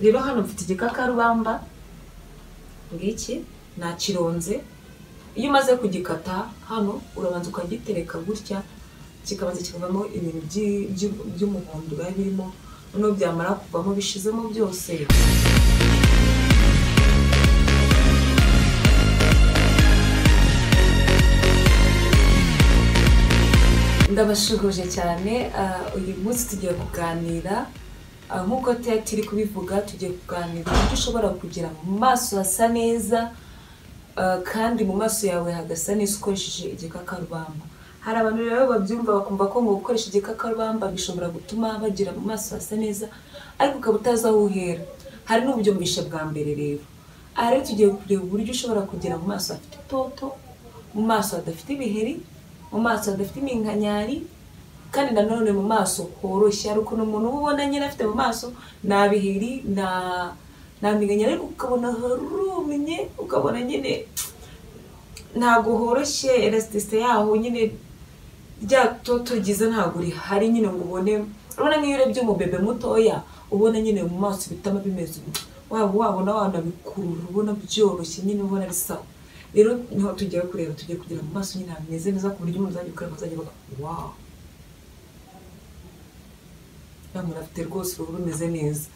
rero hano mfite igikakarubamba ngiki nakironze. Iyo umaze kugikata hano urabanza ukagitereka gutya kikabanza kikavamo ibintu by'umuhondo biba birimo, noneho byamara kuvamo bishizemo byose. Ndabashuguje cyane. Uyu munsi tugiye kuganira nkuko turi kubivuga, tugiye kuganira uburyo ushobora kugira mu maso hasa neza kandi mu maso yawe hagasa neza ukoresheje igikakarubamba. Hari abantu rero babyumva bakumva ko ngo gukoresha igikakarubamba bishobora gutuma bagira mu maso hasa neza, ariko ukaba utazi aho uhera. Hari n'ububyumvishe bwa mbere rero. Aha rero tugiye kureba uburyo ushobora kugira mu maso hafite itoto, mu maso hadafite ibiheri, mu maso hadafite iminkanyari, kandi nanone mu maso horoshye. Hari ukuntu umuntu ubona nyine afite mu maso nta biheri nta minkanyari, ariko ukabona harumye, ukabona nyine ntabwo horoshye, elasticité yaho nyine rya toto ryiza ntabwo rihari nyine ngo ubone. Urabona nk'iyo urebye umubebe mutoya ubona nyine mu maso bitama bimeze wabona wanabikurura, ubona byoroshye nyine, ubona ari sawa. Rero niho tugiye kureba, tugiye kugira mu maso nyine hameze neza ku buryo umuntu azajya kureba azajya avuga wow, namwe afite rwose uruhu rumeze neza.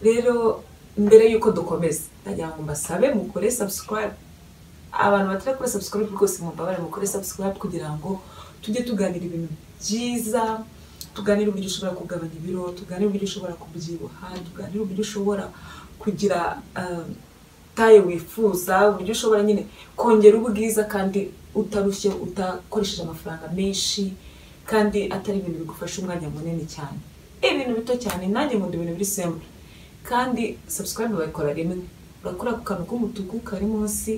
Rero mbere yuko dukomeza ndagira ngo mbasabe mukore subscribe. Abantu batari kuri subscribe rwose mubabare mukore subscribe kugira ngo tujye tuganira ibintu byiza, tuganira uburyo ushobora kugabanya ibiro, tuganira uburyo ushobora kubyibuha, tuganira uburyo ushobora kugira taye wifuza, uburyo ushobora nyine kongera ubwiza kandi utarushye, utakoresheje amafaranga menshi, kandi atari ibintu bigufasha umwanya munini cyane, ibintu bito cyane. Nanjye nkunda ibintu biri simple. Kandi subscribe bayikora rimwe, urakora ku kantu k'umutuku kari munsi,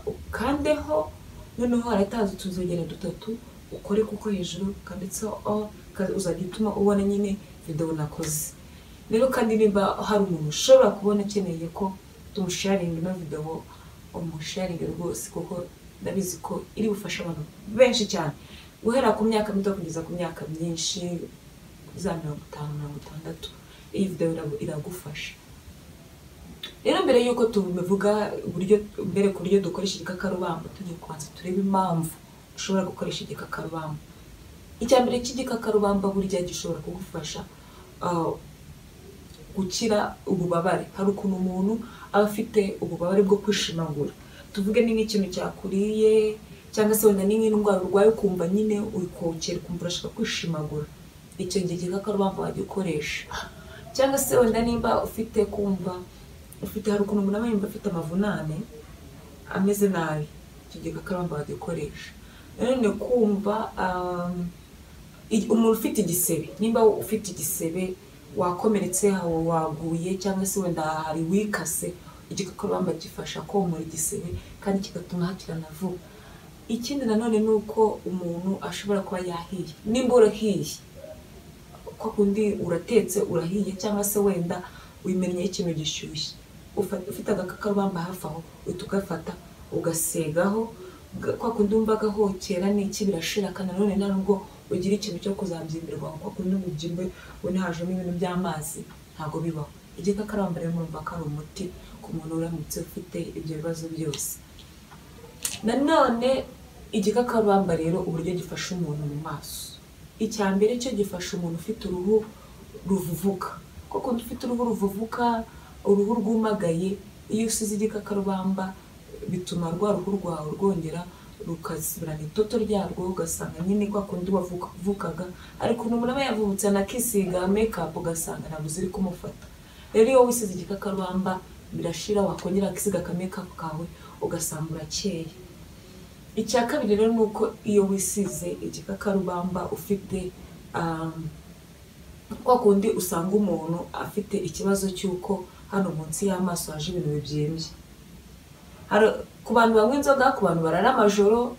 ukandeho, noneho harataza utuzogera dutatu, ukore kuko hejuru kanditseho uzajya utuma ubona nyine video nakoze. Rero kandi niba hari umuntu ushobora kubona akeneye ko tumusharinga ino video, umusharinga rwose, kuko ndabizi ko iri bufasha abantu benshi cyane, guhera ku myaka mito kugeza ku myaka myinshi za 50 60. Iyi video iragufasha. Rero mbere yuko tubivuga mbere ku buryo dukoresha igikakarubamba, tugiye kubanza turebe impamvu ushobora gukoresha igikakarubamba. Icya mbere cy'igikakarubamba burya gishobora kugufasha gukira ububabare. Hari ukuntu umuntu aba afite ububabare bwo kwishimagura, tuvuge ni nk'ikintu cyakuriye, cyangwa se wenda ni nk'indwara urwaye ukumva nyine uri kokera, ukumva urashaka kwishimagura, icyo gihe igikakarubamba wagikoresha. Cyangwa se wenda nimba ufite kumva hari ukuntu umuntu aba yumva afite amavunane ameze nabi, icyo gikakarubamba wagikoresha. None kumva umuntu ufite igisebe, nimba ufite igisebe wakomeretse, aho waguye, cyangwa se wenda hari wikase, igikakarubamba gifasha komora igisebe kandi kigatuma hakirana vuba. Ikindi nanone ni uko umuntu ashobora kuba yahiye, nimba urahiye kwa kundi uratetse urahiye, cyangwa se wenda wimennye ikintu gishyushye, ufite agakakarubamba hafi aho, uhita ugafata ugasegaho, kwa kundi wumvaga hokera n'iki birashira, kandi nanone nta nubwo ugira ikintu cyo kuzabyimbirwa, kwa kundi ubyimbe ubone hajemo ibintu by'amazi, ntabwo bibaho. Igikakarubamba rero murumva ko ari umuti ku muntu uramutse ufite ibyo bibazo byose. Nanone igikakarubamba rero uburyo gifasha umuntu mu maso, icya mbere cyo gifasha umuntu ufite uruhu ruvuvuka, kuko ufite uruhu ruvuvuka, uruhu rwumagaye, iyo usize igikakarubamba bituma rwa ruhu rwawe rwongera rukasubirana itoto ryarwo, ugasanga nyine kwa kundi wavukaga. Ariko umuntu aba yavutse anakisiga makeup ugasanga ntabwo ziri kumufata. Rero iyo wisize igikakarubamba birashira, wakongera akisiga ka makeup kawe ugasanga urakeye. Icya kabiri rero ni uko iyo wisize igikakarubamba ufite kwa kundi usanga umuntu afite ikibazo cy'uko hano munsi y'amaso haje ibintu bibyimbye. Ku bantu banywa inzoga, ku bantu barara amajoro,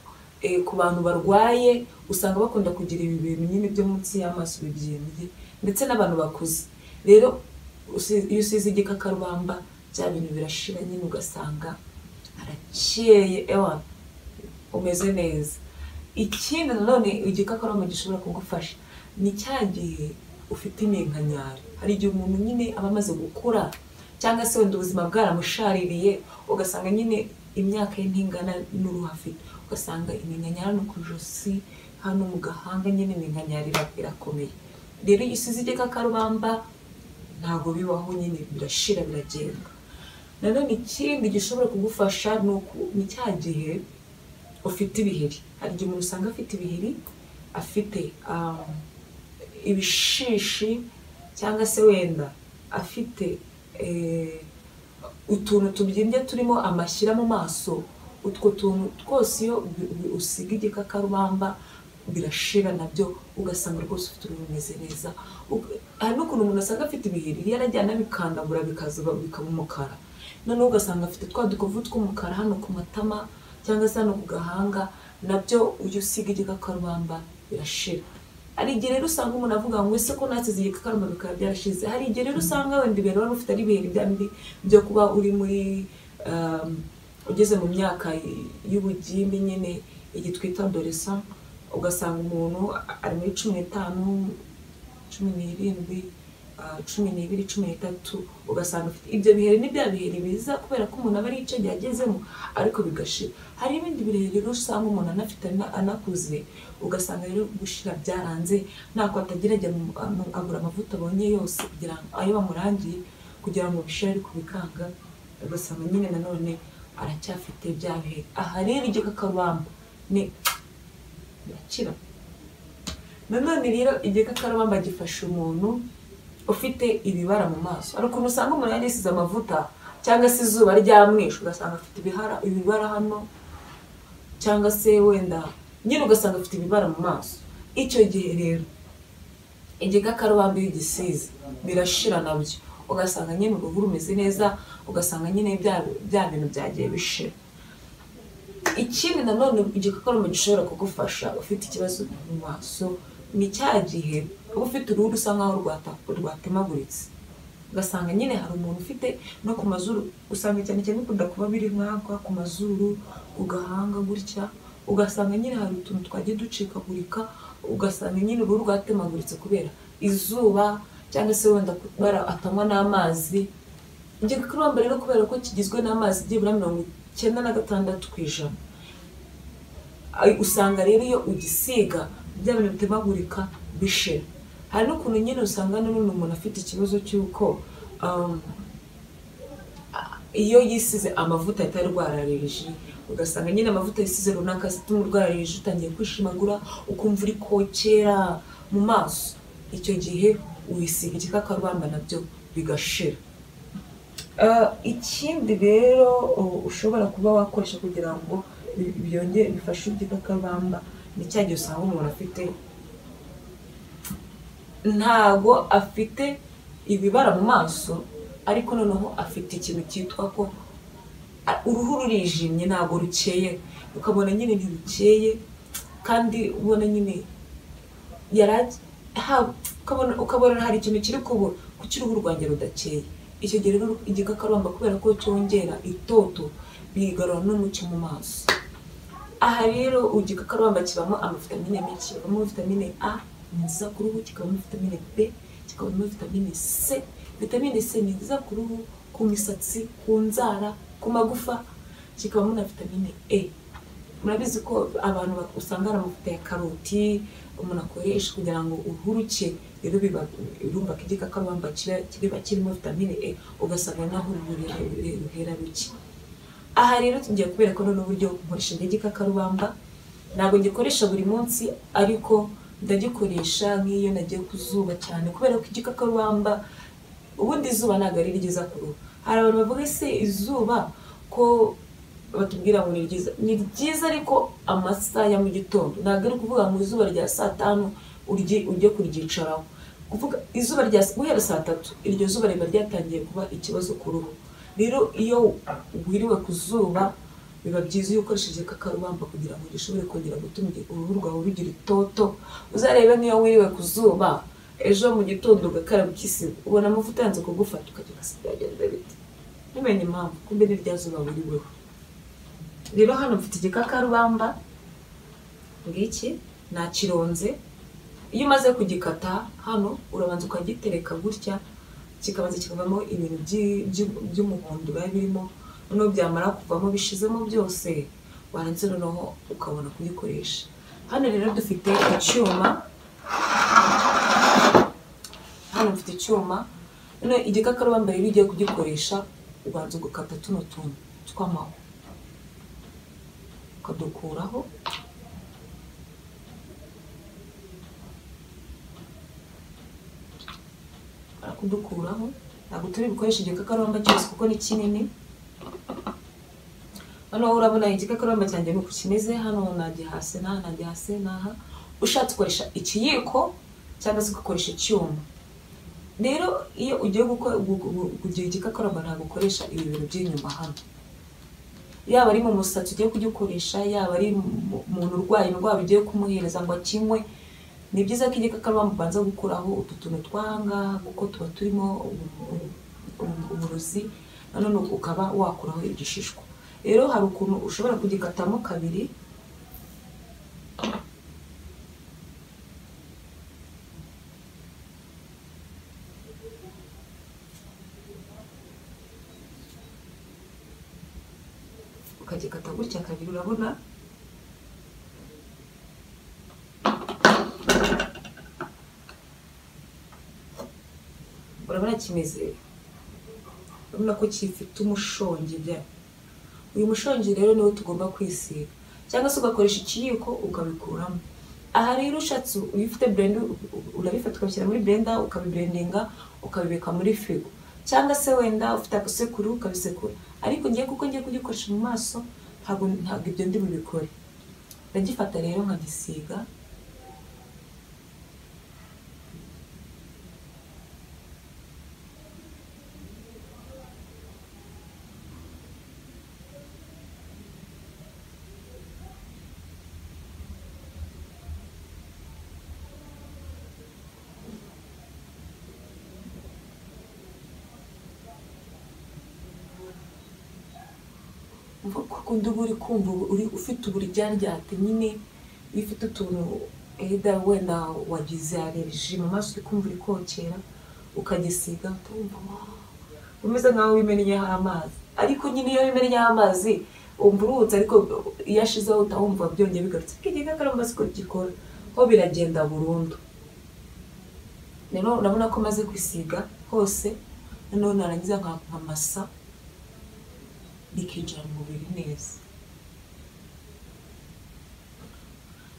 ku bantu barwaye, usanga bakunda kugira ibi bintu nyine byo munsi y'amaso bibyimbye, ndetse n'abantu bakuze. Rero iyo usize igikakarubamba bya bintu birashira nyine, ugasanga harakeye, umeze neza. Ikindi nanone igikakarubamba gishobora kugufasha ni cya gihe ufite iminkanyari. Hari igihe umuntu nyine aba amaze gukura cyangwa se wenda ubuzima bwaramushaririye, ugasanga nyine imyaka ye ntingana n'uruhu afite, ugasanga iminkanyari no ku ijosi hano mu gahanga nyine iminkanyari irakomeye. Rero iyo usize igikakarubamba ntabwo bibaho, nyine birashira biragenda. Nanone ikindi gishobora kugufasha ni cya gihe ufite ibiheri. Hari igihe umuntu usanga afite ibiheri, afite ibishishi cyangwa se wenda afite utuntu tubyimbye turimo amashyira mu maso. Utwo tuntu twose iyo usiga igikakarubamba birashira nabyo, ugasanga rwose ufite uruhu rumeze neza. Hari n'ukuntu umuntu asanga afite ibiheri yarajyana bikandagura bikaba umukara, noneho ugasanga afite twa dukovu tw'umukara hano ku matama cyangwa se hano ku gahanga, nabyo iyo usiga igikakarubamba birashira. Hari igihe rero usanga umuntu avuga ngo ese ko nasize igikakarubamba bikaba byarashize. Hari igihe rero usanga wenda ibintu wari ufite ari ibiheri byo kuba uri muri ugeze mu myaka y'ubugimbi nyine, igihe twita adolescent, ugasanga umuntu ari muri 15, 17, 12, 13, ugasanga ufite ibyo biheri. Ni bya biheri biza kubera ko umuntu aba ari icyo yagezemo ariko bigashira. Hari ibindi biheri rero usanga umuntu anafite anakuze, ugasanga rero gushira byaranze, ntako atagira ajya agura amavuta abonye yose kugira ngo ayo bamurangiye kugira ngo bishire, ariko bikanga, ugasanga nyine nanone aracyafite bya biheri. Aha rero igikakarubamba ni birakira. Nanone rero igikakarubamba gifasha umuntu ufite ibibara mu maso. Hari ukuntu usanga umuntu yarisize amavuta cyangwa se izuba ryamwishe, ugasanga afite ibibara hano, cyangwa se wenda nyine ugasanga afite ibibara mu maso. Icyo gihe rero igikakarubamba iyo gisize birashira nabyo, ugasanga nyine uruhu rumeze neza, ugasanga nyine bya bintu byagiye bishira. Ikindi nanone igikakarubamba gishobora kugufasha ufite ikibazo mu maso, ni cya gihe uba ufite uruhu rusa nkaho rwatemaguritse. Ugasanga nyine hari umuntu ufite no ku mazuru, usanga cyane cyane bikunda kuba biri nk'aka ku mazuru, ku gahanga gutya, ugasanga nyine hari utuntu twagiye ducikagurika, ugasanga nyine uruhu rwatemaguritse kubera izuba cyangwa se wenda kubera atanywa n'amazi. Igikakarubamba rero kubera ko kigizwe n'amazi byibura 96%, usanga rero iyo ugisiga bya bintu bitemagurika bishira. Hari n'ukuntu nyine usanga n'umuntu umuntu afite ikibazo cy'uko iyo yisize amavuta atarwararije, ugasanga nyine amavuta yisize runaka zituma urwararije utangiye kwishimagura, ukumva uri kokera mu maso. Icyo gihe wisiga igikakarubamba nabyo bigashira. Ikindi rero ushobora kuba wakoresha kugira ngo byongere bifashe igikakarubamba, ni cya gihe usanga umuntu afite ntago afite ibibara mu maso, ariko noneho afite ikintu cyitwa ko uruhu rurijimye, ntago rukeye, ukabona nyine ntirukeye, kandi ubona nyine ukabona hari ikintu kiri kubura kuki uruhu rwanjye rudakeye. Icyo gihe rero igikakarubamba kubera ko cyongera itoto, bigarura n'umucyo mu maso. Aha rero igikakarubamba kibamo amavitamine menshi, kibamo vitamine A nziza ku ruhu, kikabamo vitamine B, kikabamo vitamine C. Vitamine C ni nziza ku ruhu, ku misatsi, ku nzara, ku magufa, kikabamo na vitamine E. Murabizi ko abantu usanga ari amavuta ya karoti umuntu akoresha kugira ngo uruhu ruke, rero urumva ko igikakarubamba kiba kirimo vitamine E, ugasanga naho ruhera ruke. Aha rero tugiye kubera ko n'uburyo nkoresha igikakarubamba. Ntabwo ngikoresha buri munsi, ariko ndagikoresha nk'iyo nagiye ku zuba cyane, kubera ko igikakarubamba ubundi izuba ntabwo ari ryiza ku ruhu. Hari abantu bavuga ese izuba ko batubwira ngo ni ryiza, ariko amasaha ya mu gitondo, ntabwo ari kuvuga ngo izuba rya saa 5 ujye kuryicaraho. Kuvuga izuba rya guhera saa 3, iryo zuba riba ryatangiye kuba ikibazo ku ruhu. Rero iyo wiriwe ku zuba, biba byiza iyo ukoresheje igikakarubamba kugira ngo gishobore kongera gutuma uruhu rwawe rugira itoto. Uzarebe nk'iyo wiriwe ku zuba, ejo mu gitondo ugakaraba ikisigo, ubona amavuta yanze kugufata, ukagira ati byagenda bite, ntumenye impamvu, kumbe ni rya zuba wiriweho. Rero hano mfite igikakarubamba ngiki nakironze, iyo umaze kugikata hano urabanza ukagitereka gutya kikabanza kikavamo ibintu by'umuhondo biba birimo, noneho byamara kuvamo bishizemo byose warangiza noneho ukabona kugikoresha. Hano rero dufite icyuma, hano mfite icyuma, noneho igikakarubamba rero ugiye kugikoresha ubanza gukata tuno tuntu tw'amahwa ukadukuraho, kudukuraho. Ntabwo turi bukoresha igikakarubamba cyose kuko ni kinini. Hano urabona igikakarubamba cyanjye nuko kimeze, hano nagihase n'aha, nagihase n'aha. Ushatse ukoresha ikiyiko cyangwa se ugakoresha icyuma. Rero iyo ugiye kugira igikakarubamba ntabwo ukoresha ibi bintu by'inyuma hano, yaba ari mu musatsi ugiye kugikoresha, yaba ari umuntu urwaye indwara ugiye kumuhereza ngo akinywe, ni byiza ko igikakarubamba ubanza gukuraho utu tuntu tw'ahangaha kuko tuba turimo uburozi, nanone ukaba wakuraho igishishwa. Rero hari ukuntu ushobora kugikatamo kabiri, ukagikata gutya kabiri, urabona kimeze, urabona ko kifite umushongi bya. Uyu mushongi rero niwo tugomba kwisiga, cyangwa se ugakoresha ikiyiko ukabikuramo. Aha rero ushatse iyo ufite blender urabifata ukabishyira muri blender ukabiblendinga ukabibika muri firigo, cyangwa se wenda ufite agasekuru ukabisekura. Ariko ngiye kuko ngiye kugikoresha mu maso ntabwo ibyo ndi bubikore. Ndagifata rero nkagisiga, kuko uri kumva uri ufite uburyaryate nyine, iyo ufite utuntu eda wenda wagize allergie mu maso uri kumva uri kokera ukagisiga utumva umeze nkaho wimenyeho amazi. Ariko nyine iyo wimenyeho amazi umva uruhutse, ariko iyo ashizeho utawumva byongeye bigarutse. Igikakarubamba siko gikora, ho biragenda burundu. Rero urabona ko maze kwisiga hose, noneho narangiza nkamasa bikijana umubiri neza.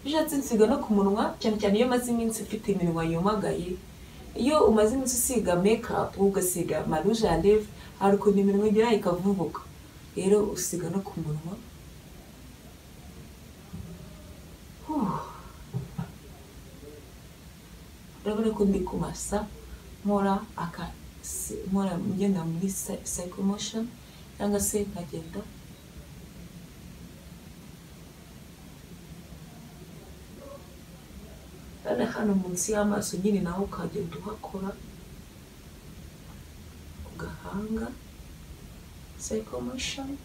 Bishatse nsiga no ku munwa, cyane cyane iyo maze iminsi ufite iminwa yumagaye. Iyo umaze iminsi usiga makeup ugasiga rouge à lèvres, hari ukuntu iminwa igira ikavubuka. Rero usiga no ku munwa. Urabona ko ndi kumasa nkora ngenda muri cycle motion, cyangwa se nkagenda hano munsi y'amaso nyine naho ukagenda uhakora ku gahanga cycle motion.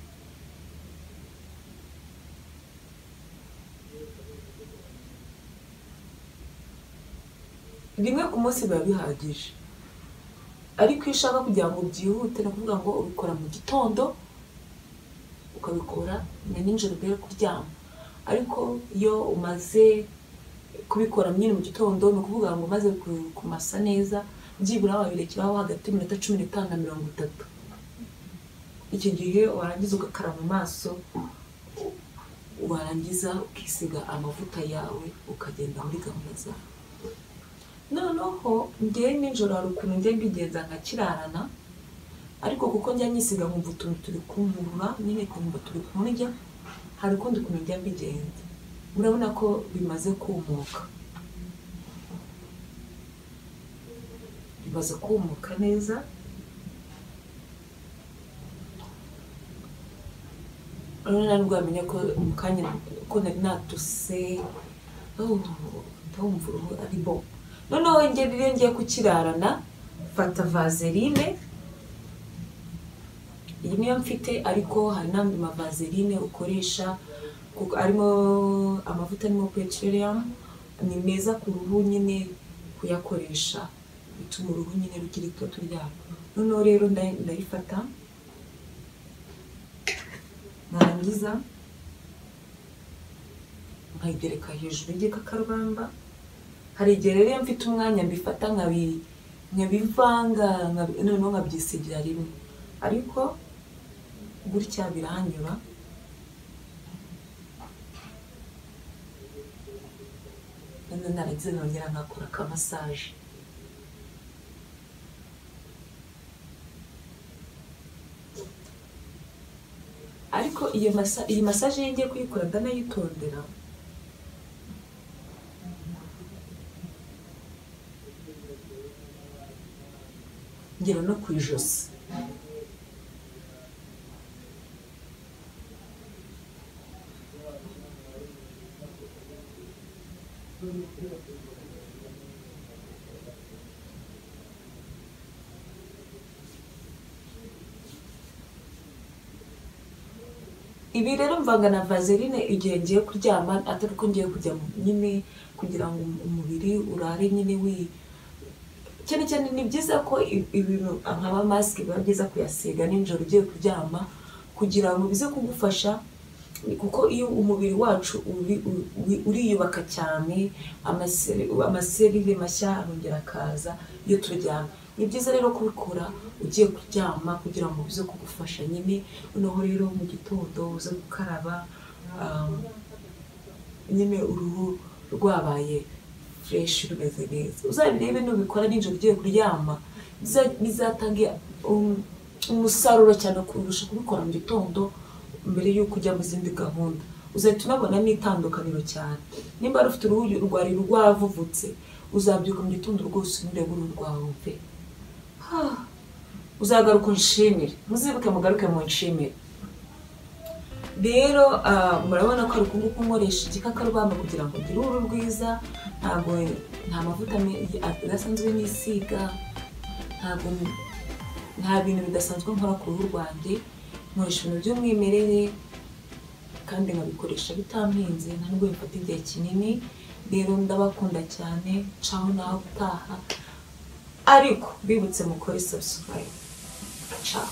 Rimwe ku munsi biba bihagije, ariko iyo ushaka kugira ngo byihute no kuvuga ngo ubikora mu gitondo ukabikora na nijoro mbere yo kuryama. Ariko iyo umaze kubikora nyine mu gitondo ni ukuvuga ngo umaze kumasa neza byibura wabirekeraho hagati y'iminota 15 na 30. Icyo gihe warangiza ugakaraba mu maso, warangiza ukisiga amavuta yawe ukagenda muri gahunda zawe. Noneho njye nijoro hari ukuntu njye mbigenza nkakirarana, ariko kuko njya nyisiga nkumva utuntu turi kumvura nyine kumva turi kumurya, hari ukundi ukuntu njya mbigenza. Murabona ko bimaze kumuka, bimaze kumuka neza. Urabona nubwo wamenya ko mu kanya ko nari natuse, ndumva uruhu ari bo. Noneho njye rero ngiye kukirarana, fata vaseline. Iyi niyo mfite, ariko hari n'andi mavaseline ukoresha kuko arimo amavuta arimo petroleum, ni meza ku ruhu nyine kuyakoresha bituma uruhu nyine rugira itoto ryabo. Noneho rero ndayifata narangiza nkayigereka hejuru y'igikakarubamba. Hari igihe rero iyo mfite umwanya mbifata nkabivanga noneho nkabyisigira rimwe, ariko gutya biranyura. Noneho narangiza nongera nkakora akamasaje. Ariko iyi masaje iyo ngiye kuyikora ndanayitondera, ngera no ku ijosi. Ibi rero mvanga na vaseline igihe ngiye kuryama, atari ko ngiye kujya nyine kugira ngo umubiri urare nyine cyane cyane. Ni byiza ko ibintu nk'aba mask biba byiza kuyasiga nijoro ugiye kuryama kugira ngo bize kugufasha, kuko iyo umubiri wacu uriyubaka cyane, amaserire mashya arongera akaza iyo turyama. Ni byiza rero kubikora ugiye kuryama kugira ngo bize kugufasha nyine. Noneho rero mu gitondo uze gukaraba nyine uruhu rwabaye fresh rumeze neza. Uzabirebe nubikora nijoro ugiye kuryama bizatanga umusaruro cyane kurusha kubikora mu gitondo mbere y'uko ujya mu zindi gahunda. Uzahita unabona n'itandukaniro cyane. Nimba rufite uruhu rwari rwavuvutse, uzabyuka mu gitondo rwose urebe uruhu rwawe pe, uzagaruka unshimire. Muzibuke mugaruke mu nshimire. Rero murabona ko ari ukunguku nkoresha igikakarubamba kugira ngo ngire uruhu rwiza. Nta mavuta adasanzwe nisiga, nta bintu bidasanzwe nkora ku ruhu rwanjye. Nkoresha ibintu by'umwimerere kandi nkabikoresha bitampinze, nta nubwo bifata igihe kinini. Rero ndabakunda cyane, caho naho gutaha, ariko bibutse mukore subscribe. Ciao.